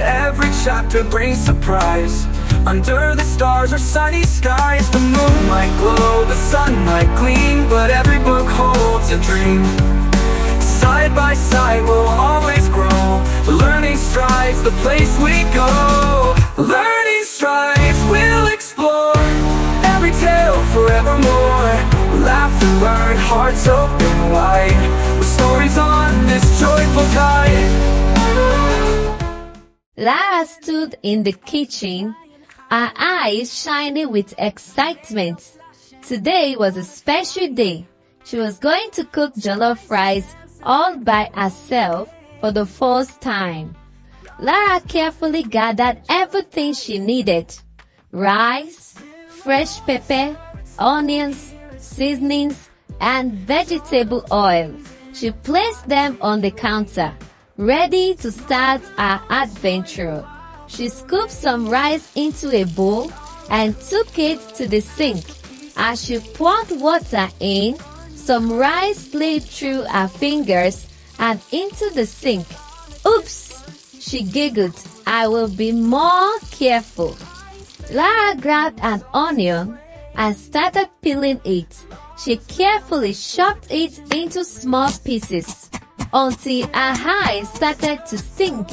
every chapter brings surprise. Under the stars or sunny skies, the moon might glow, the sun might gleam, but every book holds a dream. Side by side we'll always grow. Learning strives the place we go. Learning strives, we'll explore every tale forevermore. Laugh and learn, hearts open wide, with stories on this joyful tide. Lara stood in the kitchen, her eyes shining with excitement. Today was a special day. She was going to cook jollof rice all by herself for the first time. Lara carefully gathered everything she needed: rice, fresh pepper, onions, seasonings, and vegetable oil. She placed them on the counter, ready to start her adventure. She scooped some rice into a bowl and took it to the sink. As she poured water in, some rice slipped through her fingers and into the sink. Oops, she giggled. I will be more careful. Lara grabbed an onion and started peeling it. She carefully chopped it into small pieces until her eyes started to sting.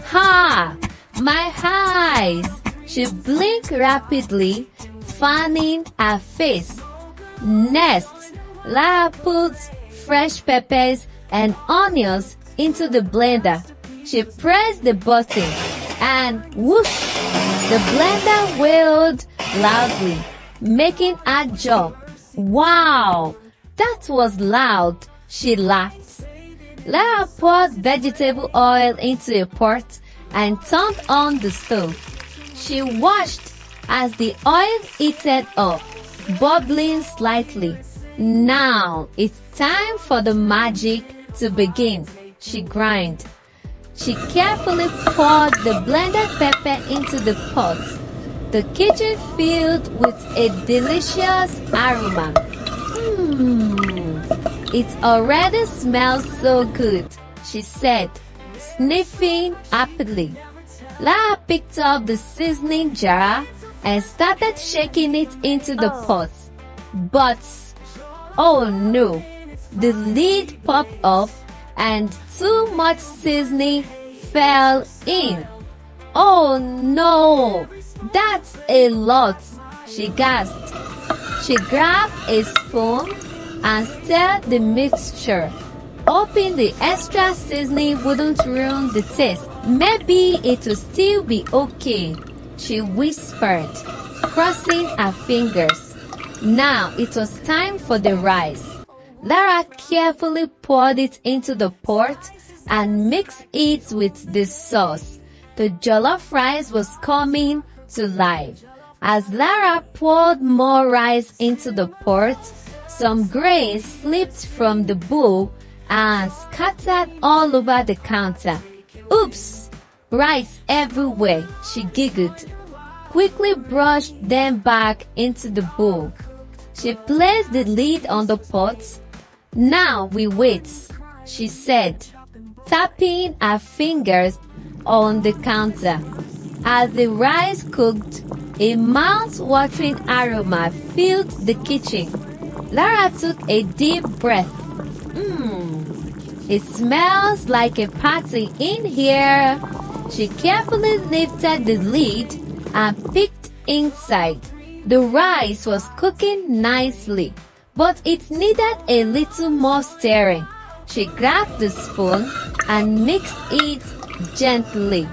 Ha! My eyes! She blinked rapidly, fanning her face. Next, Lara put fresh peppers and onions into the blender. She pressed the button and whoosh! The blender wailed loudly, making her jump. Wow! That was loud, she laughed. Lara poured vegetable oil into a pot and turned on the stove. She watched as the oil heated up, bubbling slightly. Now it's time for the magic to begin, she grinned. She carefully poured the blended pepper into the pot. The kitchen filled with a delicious aroma. It already smells so good, she said, sniffing happily. Lara picked up the seasoning jar and started shaking it into the pot. But, oh no, the lid popped off and too much seasoning fell in. Oh no, that's a lot, she gasped. She grabbed a spoon and stirred the mixture, hoping the extra seasoning wouldn't ruin the taste. Maybe it will still be okay, she whispered, crossing her fingers. Now it was time for the rice. Lara carefully poured it into the pot and mixed it with the sauce. The jollof rice was coming to life. As Lara poured more rice into the pot, some grains slipped from the bowl and scattered all over the counter. Oops! Rice everywhere, she giggled. Quickly brushed them back into the bowl. She placed the lid on the pot. Now we wait, she said, tapping her fingers on the counter. As the rice cooked, a mouth-watering aroma filled the kitchen. Lara took a deep breath. It smells like a party in here. She carefully lifted the lid and peeked inside. The rice was cooking nicely, but it needed a little more stirring. She grabbed the spoon and mixed it gently.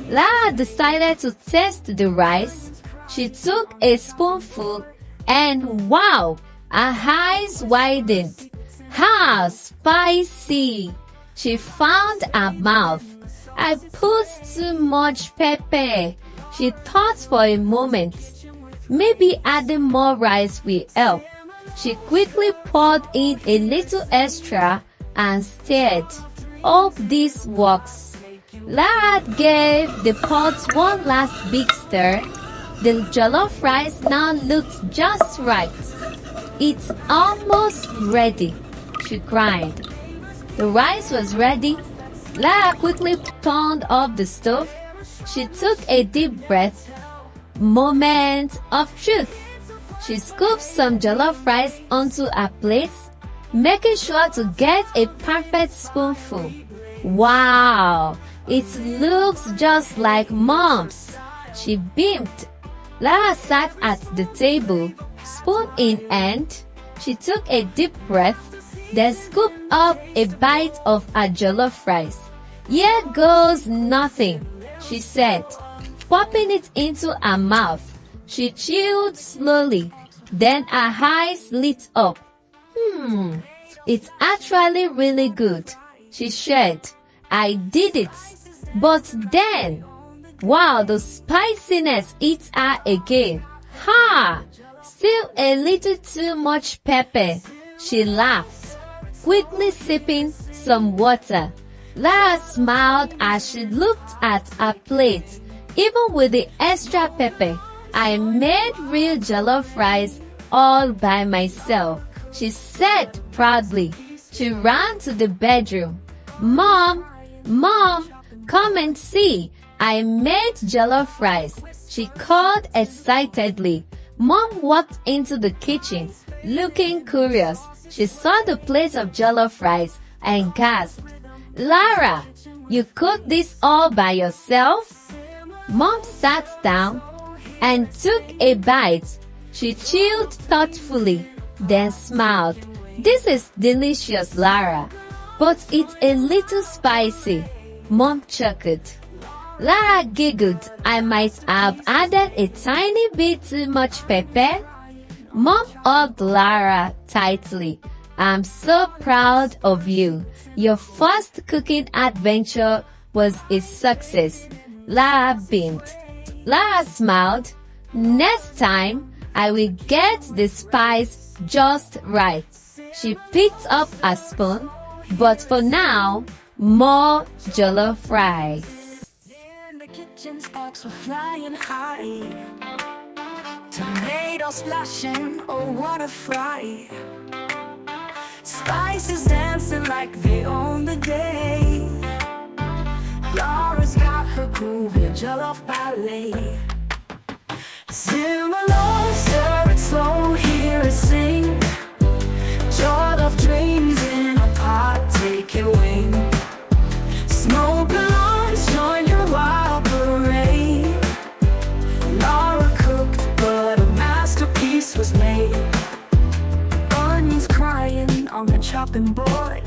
Lara decided to test the rice. She took a spoonful and wow! Her eyes widened. Ha! Spicy! She found her mouth. I put too much pepper. She thought for a moment. Maybe adding more rice will help. She quickly poured in a little extra and stirred. Hope this works. Lara gave the pot one last big stir. The jollof rice now looked just right. It's almost ready, she cried. The rice was ready. Lara quickly turned off the stove She took a deep breath. Moment of truth. She scooped some jollof rice onto her plate, making sure to get a perfect spoonful. Wow! It looks just like Mom's. She beamed. Lara sat at the table, spoon in hand. She took a deep breath, then scooped up a bite of her jollof rice. Here goes nothing, she said, popping it into her mouth. She chewed slowly, then her eyes lit up. It's actually really good, she said. I did it. But then, wow, the spiciness hit her again. Ha! Still a little too much pepper, she laughed, quickly sipping some water. Lara smiled as she looked at her plate. Even with the extra pepper, I made real jollof rice all by myself, she said proudly. She ran to the bedroom. Mom, come and see. I made jollof rice, she called excitedly. Mom walked into the kitchen, looking curious. She saw the plate of jollof rice and gasped. Lara, you cooked this all by yourself? Mom sat down and took a bite. She chewed thoughtfully, then smiled. This is delicious, Lara, but it's a little spicy. Mom chuckled. Lara giggled. I might have added a tiny bit too much pepper. Mom hugged Lara tightly. I'm so proud of you. Your first cooking adventure was a success. Lara beamed. Lara smiled. Next time, I will get the spice just right. She picked up a spoon, but for now, more jollof rice. In the kitchen, sparks were flying high. Tomatoes splashing, oh what a fright. Spices dancing like they own the day. Lara's got her groovy jollof ballet. Simmer low, stir it slow, hear it sing. Jollof dreams in a pot, taking wing. Smoke alarms, join your wild parade. Lara cooked, but a masterpiece was made. Onions crying on the chopping board.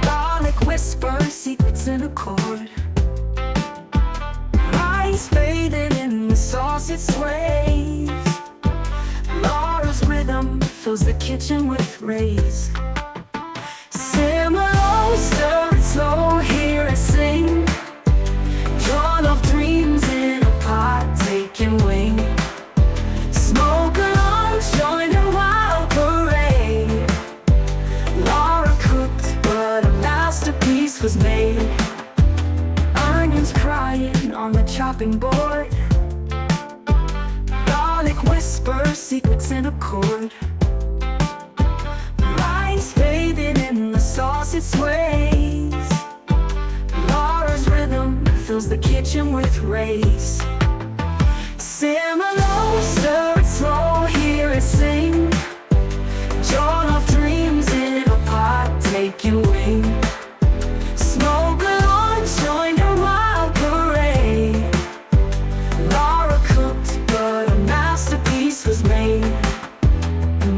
Garlic whispers, secrets in a chord. Rice bathing in the sauce, it sways. Lara's rhythm fills the kitchen with rays. Simmer low, stir it slow, hear it sing. Jollof dreams in a pot, taking wing. Smoke alarms, join the wild parade. Lara cooked, but a masterpiece was made. Onions crying on the chopping board. Garlic whispers, secrets in a chord. Rice bathing in the sauce, it sways. Lara's rhythm fills the kitchen with rays. Simmer low, stir it slow, hear it sing. Jollof dreams in a pot, taking wing. Smoke alarms, join your wild parade. Lara cooked, but a masterpiece was made.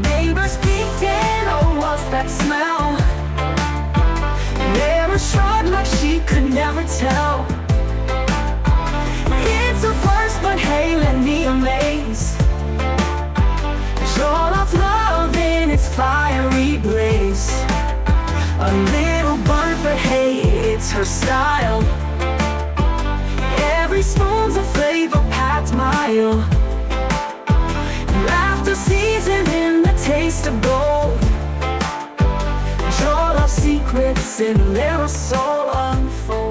Neighbors peeked in, oh what's that smell? Lara shrugged like she could never tell. It's a first, but hey, let me amaze. Jollof love in its fiery blaze. A little burnt, but hey, it's her style. Every spoon's a flavor packed mile. Laughter seasoned in the taste of gold. Jollof secrets in their soul unfold.